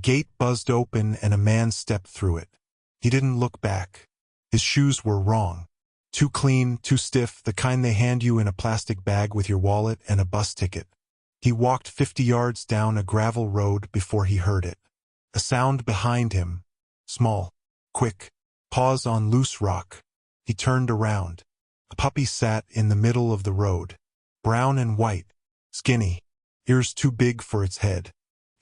gate buzzed open and a man stepped through it. He didn't look back. His shoes were wrong. Too clean, too stiff, the kind they hand you in a plastic bag with your wallet and a bus ticket. He walked 50 yards down a gravel road before he heard it. A sound behind him. Small. Quick. Paws on loose rock. He turned around. A puppy sat in the middle of the road. Brown and white. Skinny. Ears too big for its head.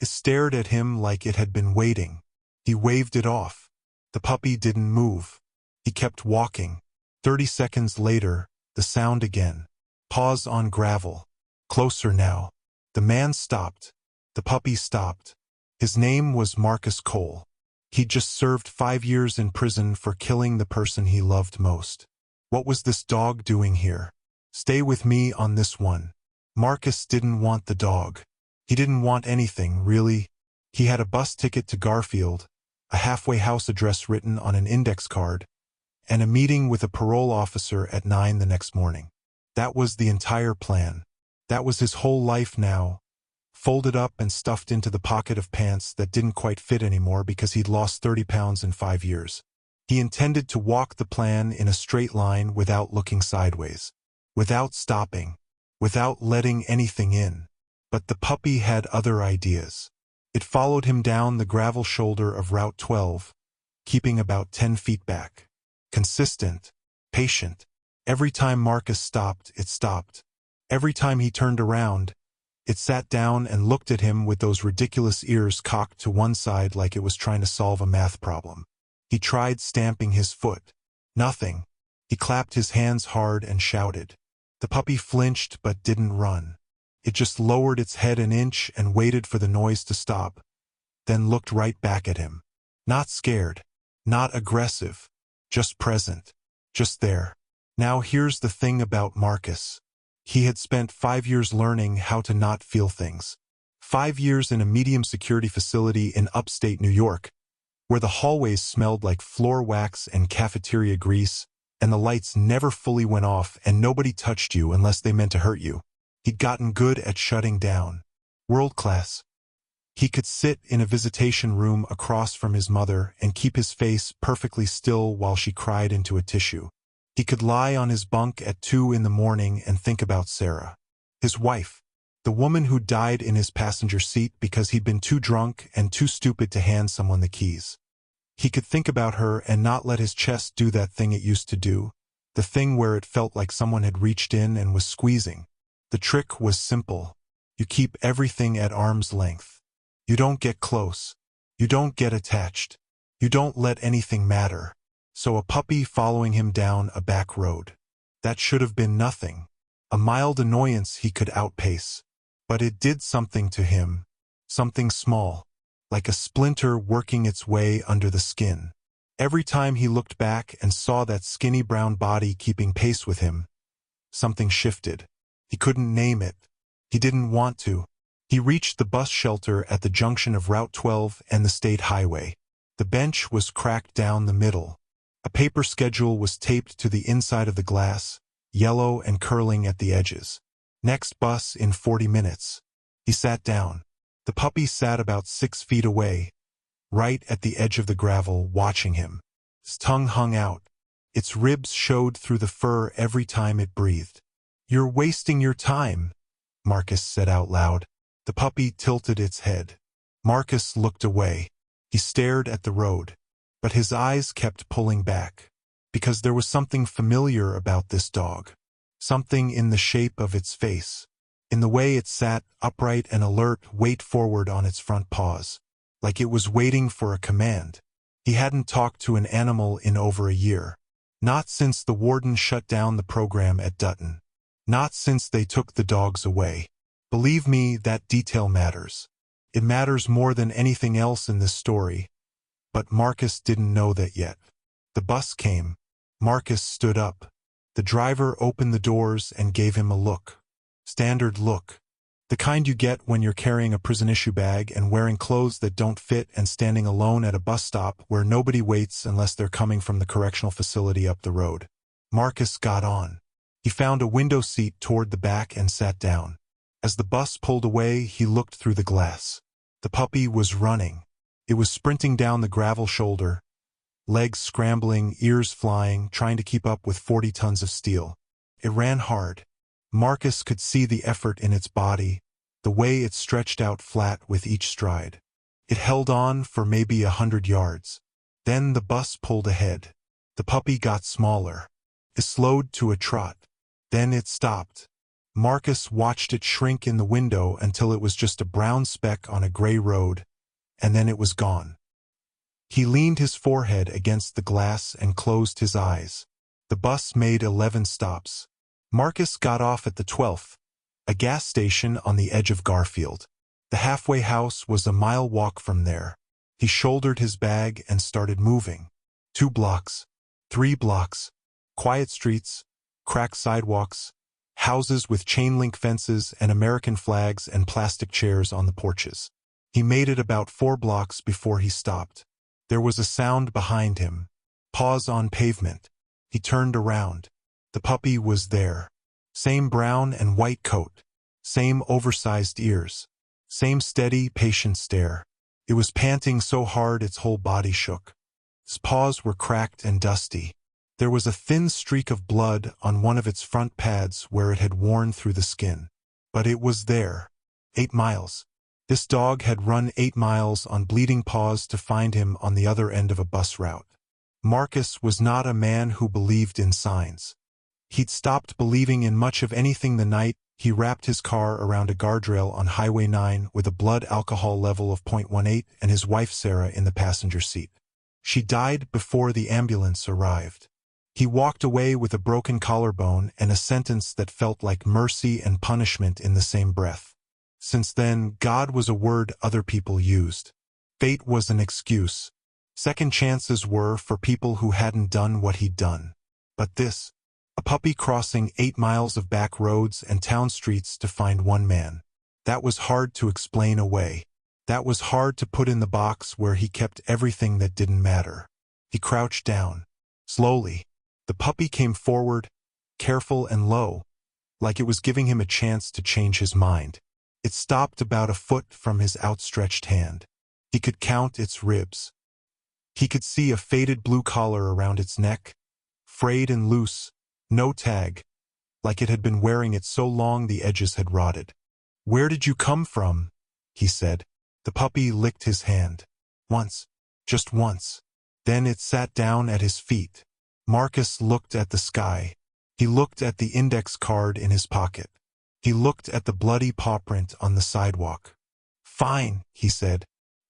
It stared at him like it had been waiting. He waved it off. The puppy didn't move. He kept walking. 30 seconds later, the sound again. Paws on gravel. Closer now. The man stopped. The puppy stopped. His name was Marcus Cole. He'd just served 5 years in prison for killing the person he loved most. What was this dog doing here? Stay with me on this one. Marcus didn't want the dog. He didn't want anything, really. He had a bus ticket to Garfield, a halfway house address written on an index card, and a meeting with a parole officer at 9 the next morning. That was the entire plan. That was his whole life now, folded up and stuffed into the pocket of pants that didn't quite fit anymore because he'd lost 30 pounds in 5 years. He intended to walk the plan in a straight line without looking sideways, without stopping, without letting anything in. But the puppy had other ideas. It followed him down the gravel shoulder of Route 12, keeping about 10 feet back. Consistent, patient. Every time Marcus stopped, it stopped. Every time he turned around, it sat down and looked at him with those ridiculous ears cocked to one side like it was trying to solve a math problem. He tried stamping his foot. Nothing. He clapped his hands hard and shouted. The puppy flinched but didn't run. It just lowered its head an inch and waited for the noise to stop, then looked right back at him. Not scared. Not aggressive. Just present. Just there. Now here's the thing about Marcus. He had spent 5 years learning how to not feel things. 5 years in a medium security facility in upstate New York, where the hallways smelled like floor wax and cafeteria grease, and the lights never fully went off and nobody touched you unless they meant to hurt you. He'd gotten good at shutting down. World class. He could sit in a visitation room across from his mother and keep his face perfectly still while she cried into a tissue. He could lie on his bunk at 2 in the morning and think about Sarah, his wife, the woman who died in his passenger seat because he'd been too drunk and too stupid to hand someone the keys. He could think about her and not let his chest do that thing it used to do, the thing where it felt like someone had reached in and was squeezing. The trick was simple. You keep everything at arm's length. You don't get close. You don't get attached. You don't let anything matter. So a puppy following him down a back road. That should have been nothing. A mild annoyance he could outpace. But it did something to him. Something small. Like a splinter working its way under the skin. Every time he looked back and saw that skinny brown body keeping pace with him, something shifted. He couldn't name it. He didn't want to. He reached the bus shelter at the junction of Route 12 and the state highway. The bench was cracked down the middle. A paper schedule was taped to the inside of the glass, yellow and curling at the edges. Next bus in 40 minutes. He sat down. The puppy sat about 6 feet away, right at the edge of the gravel, watching him. His tongue hung out. Its ribs showed through the fur every time it breathed. "You're wasting your time," Marcus said out loud. The puppy tilted its head. Marcus looked away. He stared at the road. But his eyes kept pulling back, because there was something familiar about this dog. Something in the shape of its face, in the way it sat, upright and alert, weight forward on its front paws, like it was waiting for a command. He hadn't talked to an animal in over a year. Not since the warden shut down the program at Dutton. Not since they took the dogs away. Believe me, that detail matters. It matters more than anything else in this story. But Marcus didn't know that yet. The bus came. Marcus stood up. The driver opened the doors and gave him a look. Standard look. The kind you get when you're carrying a prison issue bag and wearing clothes that don't fit and standing alone at a bus stop where nobody waits unless they're coming from the correctional facility up the road. Marcus got on. He found a window seat toward the back and sat down. As the bus pulled away, he looked through the glass. The puppy was running. It was sprinting down the gravel shoulder, legs scrambling, ears flying, trying to keep up with 40 tons of steel. It ran hard. Marcus could see the effort in its body, the way it stretched out flat with each stride. It held on for maybe 100 yards. Then the bus pulled ahead. The puppy got smaller. It slowed to a trot. Then it stopped. Marcus watched it shrink in the window until it was just a brown speck on a gray road, and then it was gone. He leaned his forehead against the glass and closed his eyes. The bus made 11 stops. Marcus got off at the 12th, a gas station on the edge of Garfield. The halfway house was a mile walk from there. He shouldered his bag and started moving. 2 blocks, 3 blocks, quiet streets, cracked sidewalks, houses with chain-link fences and American flags and plastic chairs on the porches. He made it about 4 blocks before he stopped. There was a sound behind him. Paws on pavement. He turned around. The puppy was there. Same brown and white coat. Same oversized ears. Same steady, patient stare. It was panting so hard its whole body shook. Its paws were cracked and dusty. There was a thin streak of blood on one of its front pads where it had worn through the skin. But it was there. 8 miles. This dog had run 8 miles on bleeding paws to find him on the other end of a bus route. Marcus was not a man who believed in signs. He'd stopped believing in much of anything the night he wrapped his car around a guardrail on Highway 9 with a blood alcohol level of 0.18 and his wife Sarah in the passenger seat. She died before the ambulance arrived. He walked away with a broken collarbone and a sentence that felt like mercy and punishment in the same breath. Since then, God was a word other people used. Fate was an excuse. Second chances were for people who hadn't done what he'd done. But this, a puppy crossing 8 miles of back roads and town streets to find one man. That was hard to explain away. That was hard to put in the box where he kept everything that didn't matter. He crouched down. Slowly, the puppy came forward, careful and low, like it was giving him a chance to change his mind. It stopped about a foot from his outstretched hand. He could count its ribs. He could see a faded blue collar around its neck, frayed and loose, no tag, like it had been wearing it so long the edges had rotted. "Where did you come from?" he said. The puppy licked his hand. Once, just once. Then it sat down at his feet. Marcus looked at the sky. He looked at the index card in his pocket. He looked at the bloody paw print on the sidewalk. "Fine," he said,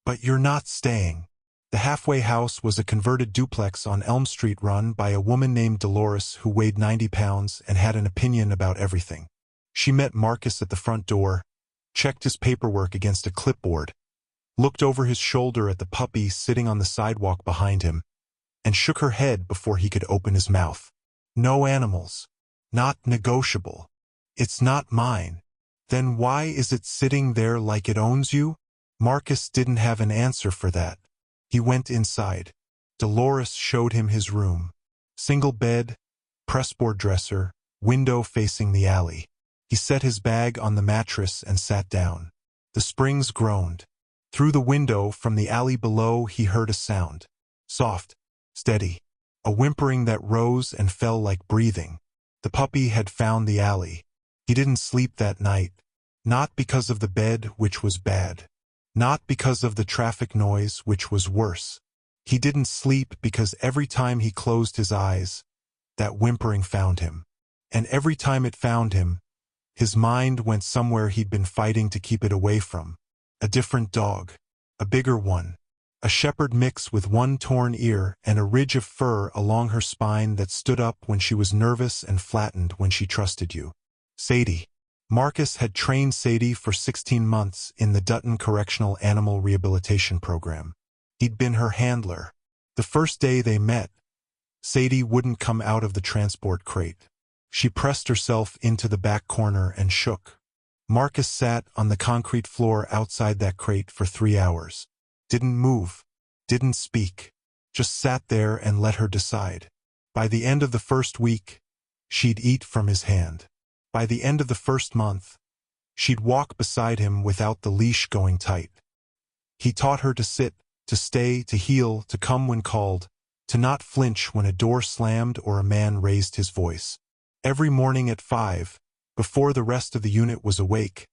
"but you're not staying." The halfway house was a converted duplex on Elm Street run by a woman named Dolores who weighed 90 pounds and had an opinion about everything. She met Marcus at the front door, checked his paperwork against a clipboard, looked over his shoulder at the puppy sitting on the sidewalk behind him, and shook her head before he could open his mouth. "No animals. Not negotiable. It's not mine." "Then why is it sitting there like it owns you?" Marcus didn't have an answer for that. He went inside. Dolores showed him his room. Single bed, pressboard dresser, window facing the alley. He set his bag on the mattress and sat down. The springs groaned. Through the window from the alley below he heard a sound. Soft, steady, a whimpering that rose and fell like breathing. The puppy had found the alley. He didn't sleep that night. Not because of the bed, which was bad. Not because of the traffic noise, which was worse. He didn't sleep because every time he closed his eyes, that whimpering found him. And every time it found him, his mind went somewhere he'd been fighting to keep it away from. A different dog. A bigger one. A shepherd mix with one torn ear and a ridge of fur along her spine that stood up when she was nervous and flattened when she trusted you. Sadie. Marcus had trained Sadie for 16 months in the Dutton Correctional Animal Rehabilitation Program. He'd been her handler. The first day they met, Sadie wouldn't come out of the transport crate. She pressed herself into the back corner and shook. Marcus sat on the concrete floor outside that crate for 3 hours. Didn't move, didn't speak, just sat there and let her decide. By the end of the first week, she'd eat from his hand. By the end of the first month, she'd walk beside him without the leash going tight. He taught her to sit, to stay, to heal, to come when called, to not flinch when a door slammed or a man raised his voice. Every morning at 5, before the rest of the unit was awake,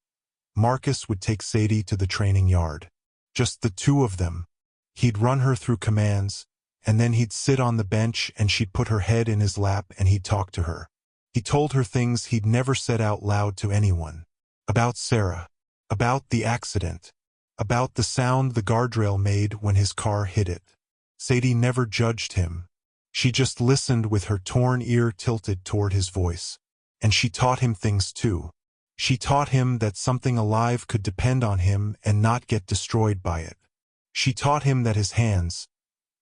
Marcus would take Sadie to the training yard. Just the two of them. He'd run her through commands, and then he'd sit on the bench and she'd put her head in his lap and he'd talk to her. He told her things he'd never said out loud to anyone. About Sarah. About the accident. About the sound the guardrail made when his car hit it. Sadie never judged him. She just listened with her torn ear tilted toward his voice. And she taught him things too. She taught him that something alive could depend on him and not get destroyed by it. She taught him that his hands,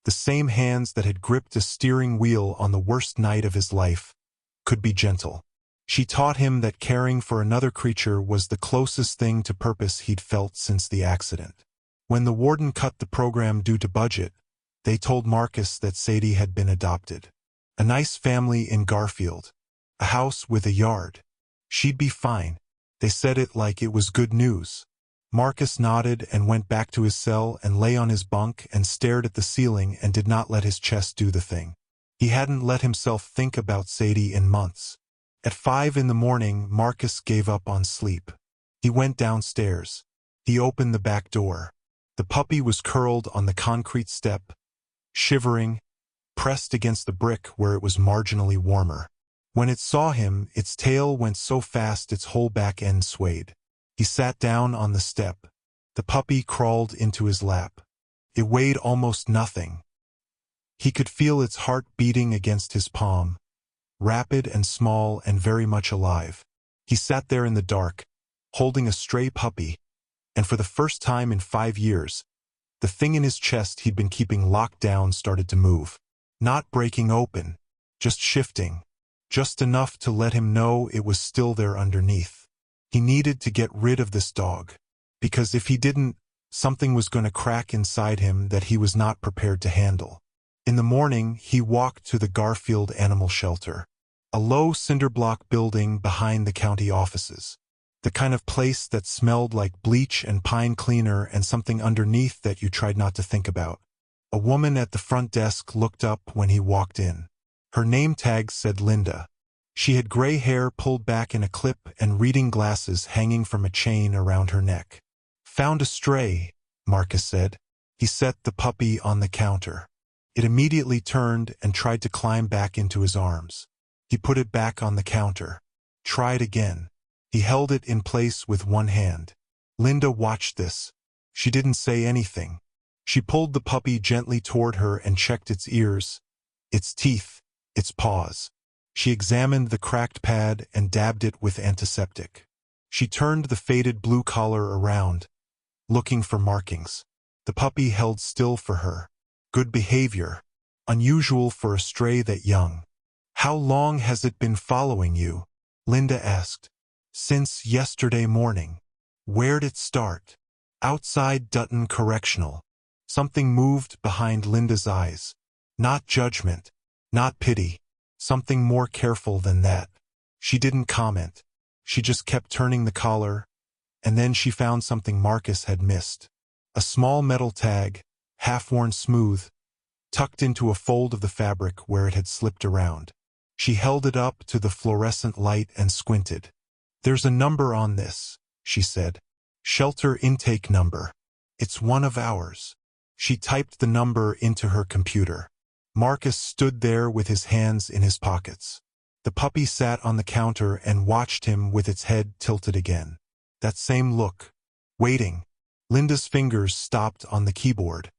the same hands that had gripped a steering wheel on the worst night of his life, could be gentle. She taught him that caring for another creature was the closest thing to purpose he'd felt since the accident. When the warden cut the program due to budget, they told Marcus that Sadie had been adopted. A nice family in Garfield. A house with a yard. She'd be fine. They said it like it was good news. Marcus nodded and went back to his cell and lay on his bunk and stared at the ceiling and did not let his chest do the thing. He hadn't let himself think about Sadie in months. At 5 in the morning, Marcus gave up on sleep. He went downstairs. He opened the back door. The puppy was curled on the concrete step, shivering, pressed against the brick where it was marginally warmer. When it saw him, its tail went so fast its whole back end swayed. He sat down on the step. The puppy crawled into his lap. It weighed almost nothing. He could feel its heart beating against his palm, rapid and small and very much alive. He sat there in the dark, holding a stray puppy, and for the first time in 5 years, the thing in his chest he'd been keeping locked down started to move. Not breaking open, just shifting. Just enough to let him know it was still there underneath. He needed to get rid of this dog, because if he didn't, something was going to crack inside him that he was not prepared to handle. In the morning, he walked to the Garfield Animal Shelter, a low cinder-block building behind the county offices, the kind of place that smelled like bleach and pine cleaner and something underneath that you tried not to think about. A woman at the front desk looked up when he walked in. Her name tag said Linda. She had gray hair pulled back in a clip and reading glasses hanging from a chain around her neck. "Found a stray," Marcus said. He set the puppy on the counter. It immediately turned and tried to climb back into his arms. He put it back on the counter. Tried again. He held it in place with one hand. Linda watched this. She didn't say anything. She pulled the puppy gently toward her and checked its ears, its teeth, its paws. She examined the cracked pad and dabbed it with antiseptic. She turned the faded blue collar around, looking for markings. The puppy held still for her. Good behavior. Unusual for a stray that young. "How long has it been following you?" Linda asked. "Since yesterday morning." "Where'd it start?" "Outside Dutton Correctional." Something moved behind Linda's eyes. Not judgment. Not pity. Something more careful than that. She didn't comment. She just kept turning the collar, and then she found something Marcus had missed. A small metal tag, half-worn smooth, tucked into a fold of the fabric where it had slipped around. She held it up to the fluorescent light and squinted. "There's a number on this," she said. "Shelter intake number. It's one of ours." She typed the number into her computer. Marcus stood there with his hands in his pockets. The puppy sat on the counter and watched him with its head tilted again. That same look. Waiting. Linda's fingers stopped on the keyboard.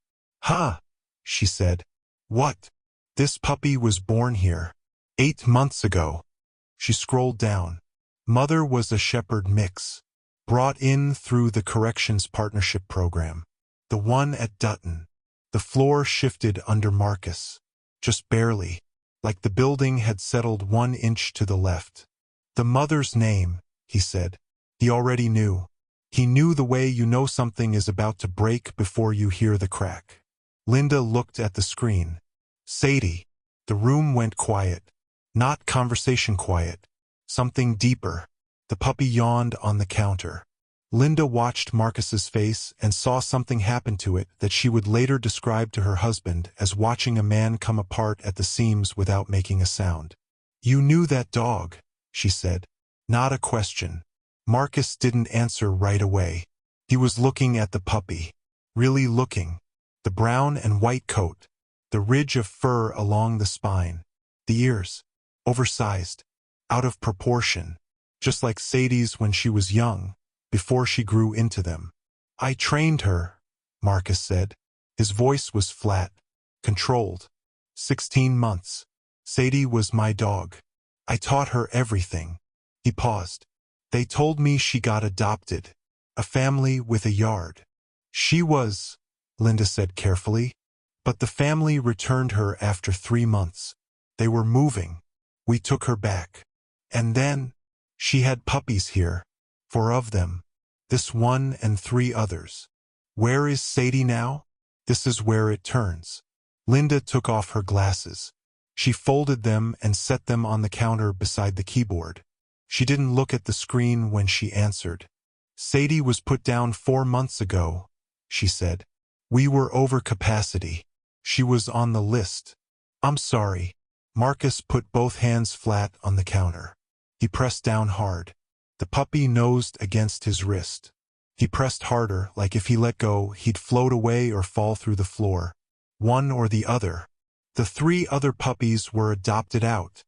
"Huh," she said. "What?" "This puppy was born here. 8 months ago." She scrolled down. Mother was a shepherd mix. Brought in through the Corrections Partnership Program. The one at Dutton. The floor shifted under Marcus. Just barely, like the building had settled 1 inch to the left. "The mother's name," he said. He already knew. He knew the way you know something is about to break before you hear the crack. Linda looked at the screen. "Sadie." The room went quiet. Not conversation quiet. Something deeper. The puppy yawned on the counter. Linda watched Marcus's face and saw something happen to it that she would later describe to her husband as watching a man come apart at the seams without making a sound. "You knew that dog," she said. Not a question. Marcus didn't answer right away. He was looking at the puppy. Really looking. The brown and white coat. The ridge of fur along the spine. The ears. Oversized. Out of proportion. Just like Sadie's when she was young, before she grew into them. "I trained her," Marcus said. His voice was flat. Controlled. 16 months. Sadie was my dog. I taught her everything. He paused. "They told me she got adopted. A family with a yard." "She was," Linda said carefully. "But the family returned her after 3 months. They were moving. We took her back. And then, she had puppies here. 4 of them. This one and 3 others. Where is Sadie now?" This is where it turns. Linda took off her glasses. She folded them and set them on the counter beside the keyboard. She didn't look at the screen when she answered. "Sadie was put down 4 months ago," she said. "We were over capacity. She was on the list." "I'm sorry." Marcus put both hands flat on the counter. He pressed down hard. The puppy nosed against his wrist. He pressed harder, like if he let go, he'd float away or fall through the floor. "One or the other. The 3 other puppies were adopted out,"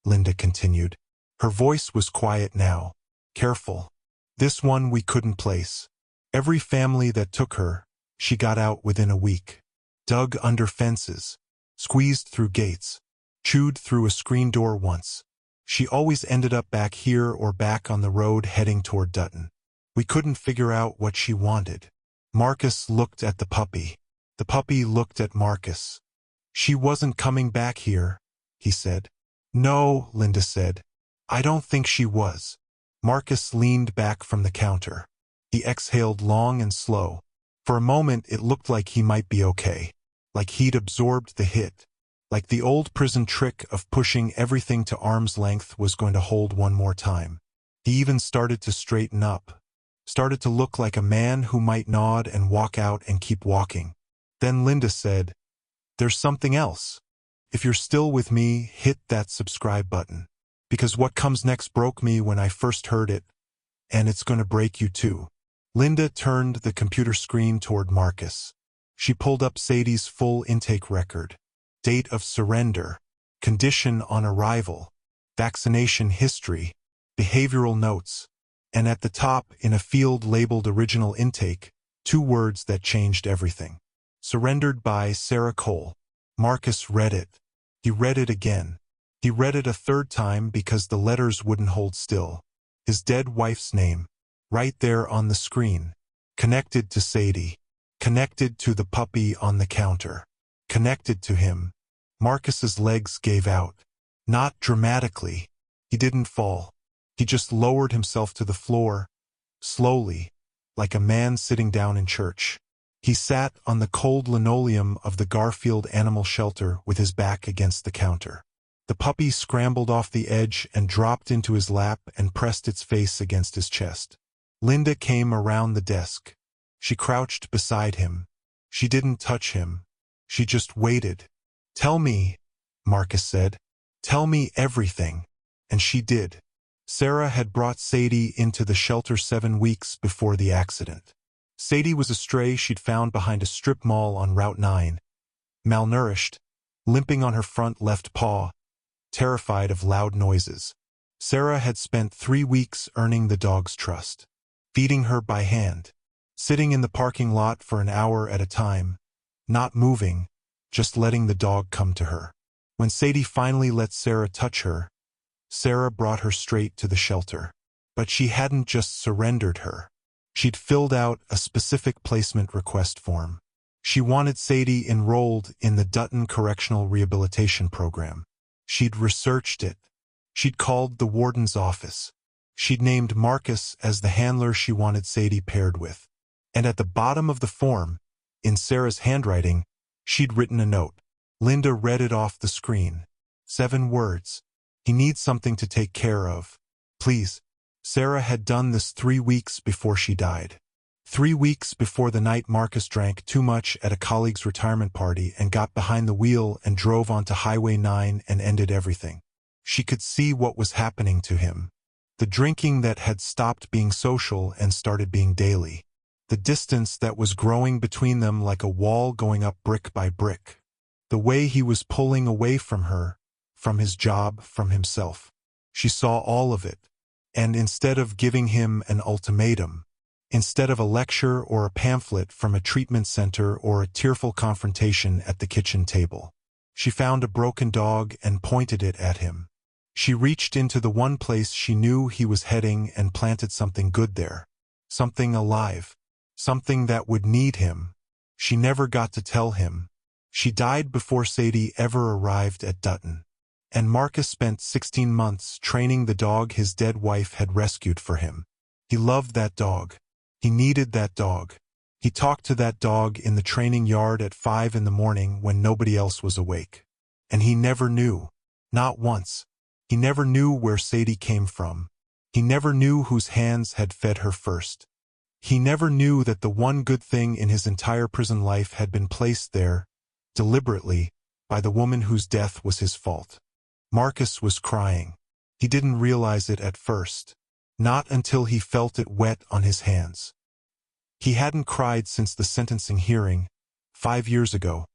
Linda continued. Her voice was quiet now. Careful. "This one we couldn't place. Every family that took her, she got out within a week. Dug under fences. Squeezed through gates. Chewed through a screen door once. She always ended up back here or back on the road heading toward Dutton. We couldn't figure out what she wanted." Marcus looked at the puppy. The puppy looked at Marcus. "She wasn't coming back here," he said. "No," Linda said. "I don't think she was." Marcus leaned back from the counter. He exhaled long and slow. For a moment it looked like he might be okay. Like he'd absorbed the hit. Like the old prison trick of pushing everything to arm's length was going to hold one more time. He even started to straighten up. Started to look like a man who might nod and walk out and keep walking. Then Linda said, "There's something else. If you're still with me, hit that subscribe button. Because what comes next broke me when I first heard it, and it's going to break you too." Linda turned the computer screen toward Marcus. She pulled up Sadie's full intake record. Date of surrender. Condition on arrival. Vaccination history. Behavioral notes. And at the top, in a field labeled original intake, 2 words that changed everything. Surrendered by Sarah Cole. Marcus read it. He read it again. He read it a 3rd time because the letters wouldn't hold still. His dead wife's name. Right there on the screen. Connected to Sadie. Connected to the puppy on the counter. Connected to him. Marcus's legs gave out. Not dramatically. He didn't fall. He just lowered himself to the floor. Slowly. Like a man sitting down in church. He sat on the cold linoleum of the Garfield Animal Shelter with his back against the counter. The puppy scrambled off the edge and dropped into his lap and pressed its face against his chest. Linda came around the desk. She crouched beside him. She didn't touch him. She just waited. "Tell me," Marcus said. "Tell me everything." And she did. Sarah had brought Sadie into the shelter 7 weeks before the accident. Sadie was a stray she'd found behind a strip mall on Route 9. Malnourished, limping on her front left paw, terrified of loud noises. Sarah had spent 3 weeks earning the dog's trust. Feeding her by hand. Sitting in the parking lot for an hour at a time. Not moving, just letting the dog come to her. When Sadie finally let Sarah touch her, Sarah brought her straight to the shelter. But she hadn't just surrendered her. She'd filled out a specific placement request form. She wanted Sadie enrolled in the Dutton Correctional Rehabilitation Program. She'd researched it. She'd called the warden's office. She'd named Marcus as the handler she wanted Sadie paired with. And at the bottom of the form, in Sarah's handwriting, she'd written a note. Linda read it off the screen. 7 words. "He needs something to take care of. Please, Sarah had done this 3 weeks before she died. 3 weeks before the night Marcus drank too much at a colleague's retirement party and got behind the wheel and drove onto Highway 9 and ended everything. She could see what was happening to him. The drinking that had stopped being social and started being daily. The distance that was growing between them like a wall going up brick by brick. The way he was pulling away from her, from his job, from himself. She saw all of it. And instead of giving him an ultimatum, instead of a lecture or a pamphlet from a treatment center or a tearful confrontation at the kitchen table, she found a broken dog and pointed it at him. She reached into the one place she knew he was heading and planted something good there. Something alive. Something that would need him. She never got to tell him. She died before Sadie ever arrived at Dutton. And Marcus spent 16 months training the dog his dead wife had rescued for him. He loved that dog. He needed that dog. He talked to that dog in the training yard at 5 in the morning when nobody else was awake. And he never knew. Not once. He never knew where Sadie came from. He never knew whose hands had fed her first. He never knew that the one good thing in his entire prison life had been placed there, deliberately, by the woman whose death was his fault. Marcus was crying. He didn't realize it at first. Not until he felt it wet on his hands. He hadn't cried since the sentencing hearing, 5 years ago,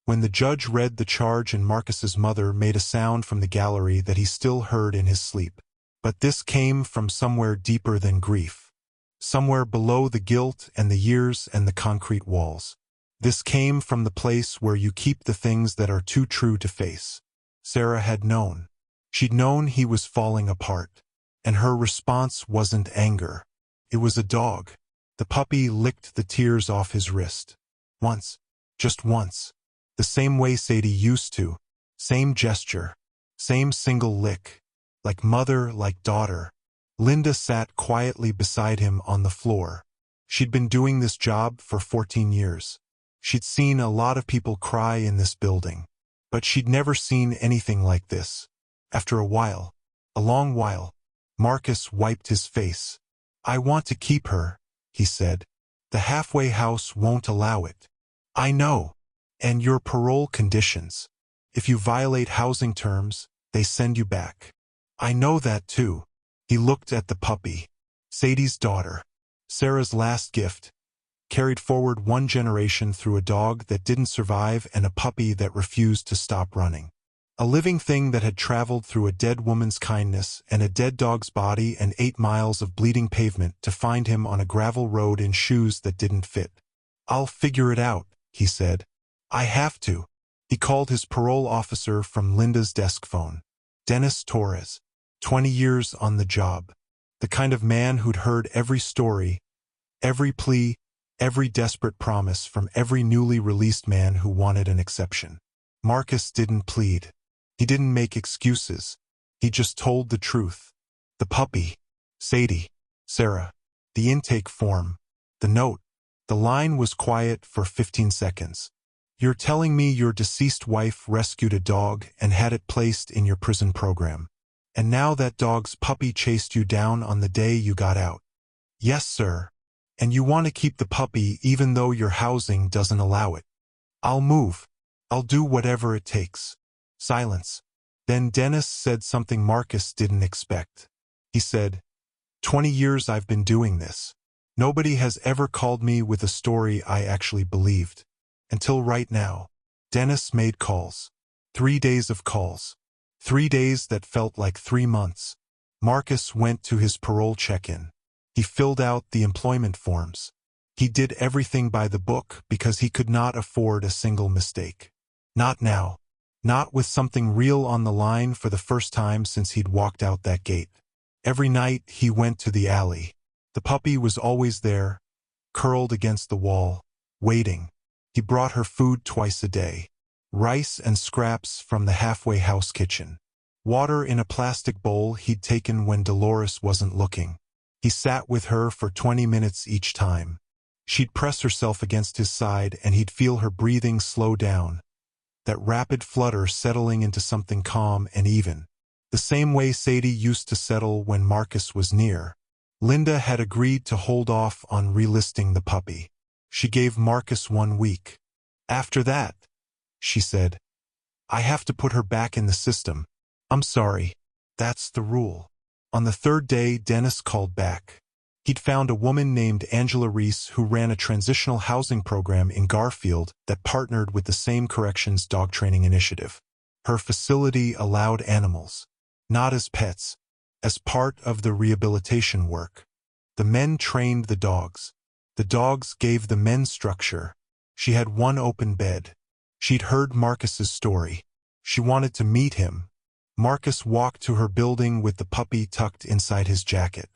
when the judge read the charge and Marcus's mother made a sound from the gallery that he still heard in his sleep. But this came from somewhere deeper than grief. Somewhere below the guilt and the years and the concrete walls. This came from the place where you keep the things that are too true to face. Sarah had known. She'd known he was falling apart. And her response wasn't anger. It was a dog. The puppy licked the tears off his wrist. Once. Just once. The same way Sadie used to. Same gesture. Same single lick. Like mother, like daughter. Linda sat quietly beside him on the floor. She'd been doing this job for 14 years. She'd seen a lot of people cry in this building. But she'd never seen anything like this. After a while, a long while, Marcus wiped his face. "I want to keep her," he said. "The halfway house won't allow it." "I know. And your parole conditions. If you violate housing terms, they send you back." "I know that too." He looked at the puppy. Sadie's daughter. Sarah's last gift. Carried forward one generation through a dog that didn't survive and a puppy that refused to stop running. A living thing that had traveled through a dead woman's kindness and a dead dog's body and 8 miles of bleeding pavement to find him on a gravel road in shoes that didn't fit. "I'll figure it out," he said. "I have to." He called his parole officer from Linda's desk phone. Dennis Torres. 20 years on the job. The kind of man who'd heard every story, every plea, every desperate promise from every newly released man who wanted an exception. Marcus didn't plead. He didn't make excuses. He just told the truth. The puppy. Sadie. Sarah. The intake form. The note. The line was quiet for 15 seconds. "You're telling me your deceased wife rescued a dog and had it placed in your prison program. And now that dog's puppy chased you down on the day you got out." "Yes, sir. And you want to keep the puppy even though your housing doesn't allow it." "I'll move. I'll do whatever it takes." Silence. Then Dennis said something Marcus didn't expect. He said, "20 years I've been doing this. Nobody has ever called me with a story I actually believed. Until right now." Dennis made calls. 3 days of calls. 3 days that felt like 3 months. Marcus went to his parole check-in. He filled out the employment forms. He did everything by the book because he could not afford a single mistake. Not now. Not with something real on the line for the first time since he'd walked out that gate. Every night he went to the alley. The puppy was always there, curled against the wall, waiting. He brought her food twice a day. Rice and scraps from the halfway house kitchen. Water in a plastic bowl he'd taken when Dolores wasn't looking. He sat with her for 20 minutes each time. She'd press herself against his side and he'd feel her breathing slow down, that rapid flutter settling into something calm and even. the same way Sadie used to settle when Marcus was near. Linda had agreed to hold off on relisting the puppy. She gave Marcus 1 week. After that, she said, I have to put her back in the system. I'm sorry. That's the rule. On the 3rd day, Dennis called back. He'd found a woman named Angela Reese who ran a transitional housing program in Garfield that partnered with the same corrections dog training initiative. Her facility allowed animals, not as pets, as part of the rehabilitation work. The men trained the dogs. The dogs gave the men structure. She had 1 open bed. She'd heard Marcus's story. She wanted to meet him. Marcus walked to her building with the puppy tucked inside his jacket.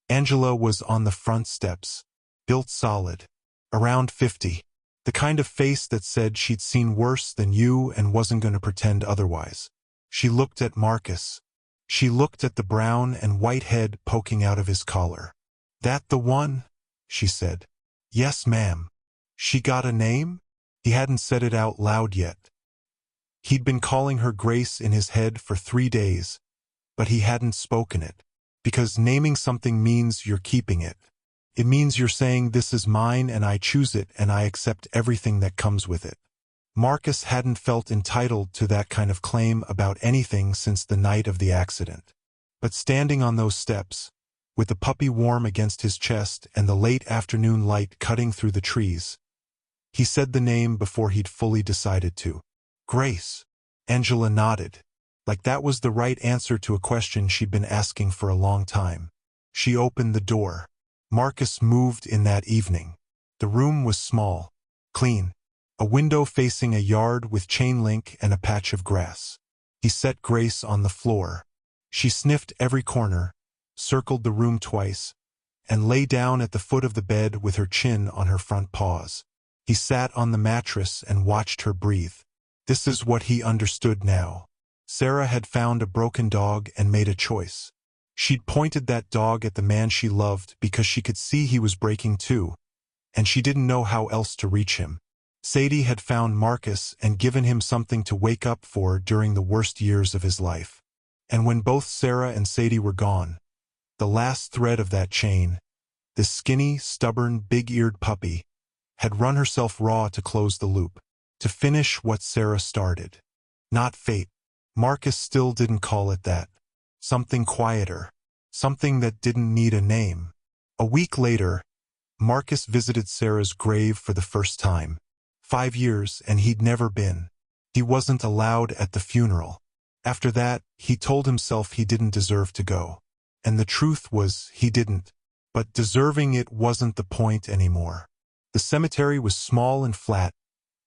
Angela was on the front steps, built solid, around 50. The kind of face that said she'd seen worse than you and wasn't going to pretend otherwise. She looked at Marcus. She looked at the brown and white head poking out of his collar. That the one? She said. Yes, ma'am. She got a name? He hadn't said it out loud yet. He'd been calling her Grace in his head for 3 days, but he hadn't spoken it. Because naming something means you're keeping it. It means you're saying this is mine and I choose it and I accept everything that comes with it. Marcus hadn't felt entitled to that kind of claim about anything since the night of the accident. But standing on those steps, with the puppy warm against his chest and the late afternoon light cutting through the trees, he said the name before he'd fully decided to. Grace. Angela nodded, like that was the right answer to a question she'd been asking for a long time. She opened the door. Marcus moved in that evening. The room was small, clean, a window facing a yard with chain link and a patch of grass. He set Grace on the floor. She sniffed every corner, circled the room twice, and lay down at the foot of the bed with her chin on her front paws. He sat on the mattress and watched her breathe. This is what he understood now. Sarah had found a broken dog and made a choice. She'd pointed that dog at the man she loved because she could see he was breaking too, and she didn't know how else to reach him. Sadie had found Marcus and given him something to wake up for during the worst years of his life. And when both Sarah and Sadie were gone, the last thread of that chain, this skinny, stubborn, big-eared puppy, had run herself raw to close the loop, to finish what Sarah started. Not fate. Marcus still didn't call it that. Something quieter. Something that didn't need a name. A week later, Marcus visited Sarah's grave for the first time. 5 years and he'd never been. He wasn't allowed at the funeral. After that, he told himself he didn't deserve to go. And the truth was, he didn't. But deserving it wasn't the point anymore. The cemetery was small and flat,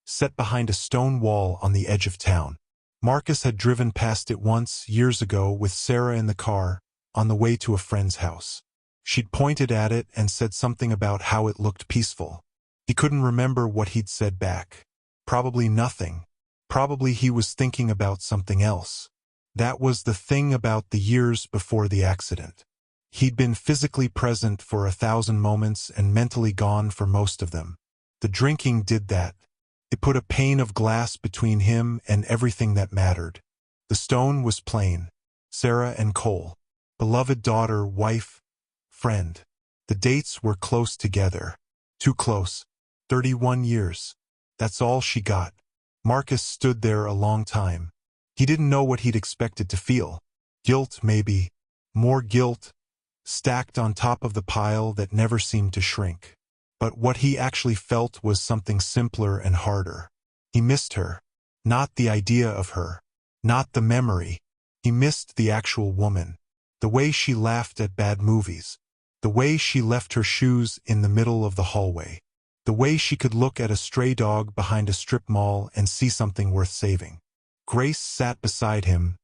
set behind a stone wall on the edge of town. Marcus had driven past it once, years ago, with Sarah in the car, on the way to a friend's house. She'd pointed at it and said something about how it looked peaceful. He couldn't remember what he'd said back. Probably nothing. Probably he was thinking about something else. That was the thing about the years before the accident. He'd been physically present for 1,000 moments and mentally gone for most of them. The drinking did that. It put a pane of glass between him and everything that mattered. The stone was plain. Sarah and Cole. Beloved daughter, wife, friend. The dates were close together. Too close. 31 years. That's all she got. Marcus stood there a long time. He didn't know what he'd expected to feel. Guilt, maybe. More guilt, stacked on top of the pile that never seemed to shrink. But what he actually felt was something simpler and harder. He missed her. Not the idea of her. Not the memory. He missed the actual woman. The way she laughed at bad movies. The way she left her shoes in the middle of the hallway. The way she could look at a stray dog behind a strip mall and see something worth saving. Grace sat beside him,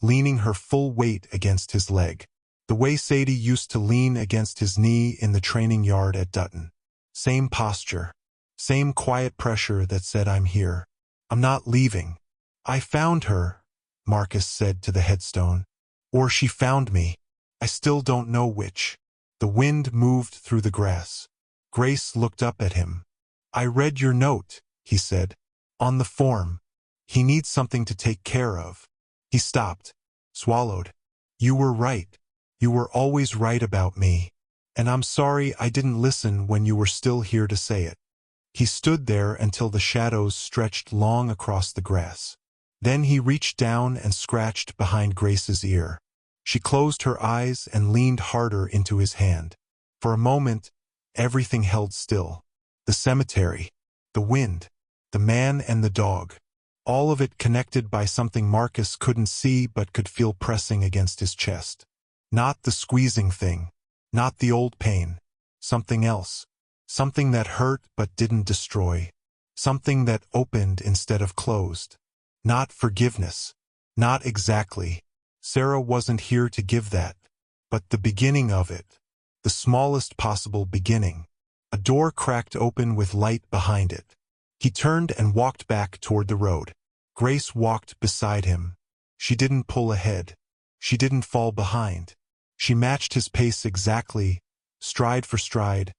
leaning her full weight against his leg. The way Sadie used to lean against his knee in the training yard at Dutton. Same posture. Same quiet pressure that said, I'm here. I'm not leaving. I found her, Marcus said to the headstone. Or she found me. I still don't know which. The wind moved through the grass. Grace looked up at him. I read your note, he said. On the form. He needs something to take care of. He stopped. swallowed. You were right. You were always right about me. And I'm sorry I didn't listen when you were still here to say it. He stood there until the shadows stretched long across the grass. Then he reached down and scratched behind Grace's ear. She closed her eyes and leaned harder into his hand. For a moment, everything held still. The cemetery, the wind, the man and the dog. All of it connected by something Marcus couldn't see but could feel pressing against his chest. Not the squeezing thing, not the old pain. Something else. Something that hurt but didn't destroy. Something that opened instead of closed. Not forgiveness. Not exactly. Sarah wasn't here to give that. But the beginning of it. The smallest possible beginning. A door cracked open with light behind it. He turned and walked back toward the road. Grace walked beside him. She didn't pull ahead. She didn't fall behind. She matched his pace exactly, stride for stride,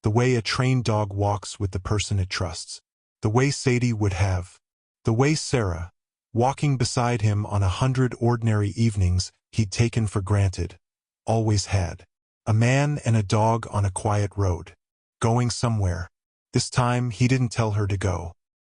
the way a trained dog walks with the person it trusts. The way Sadie would have. The way Sarah, walking beside him on 100 ordinary evenings he'd taken for granted, always had. A man and a dog on a quiet road. Going somewhere. This time he didn't tell her to go.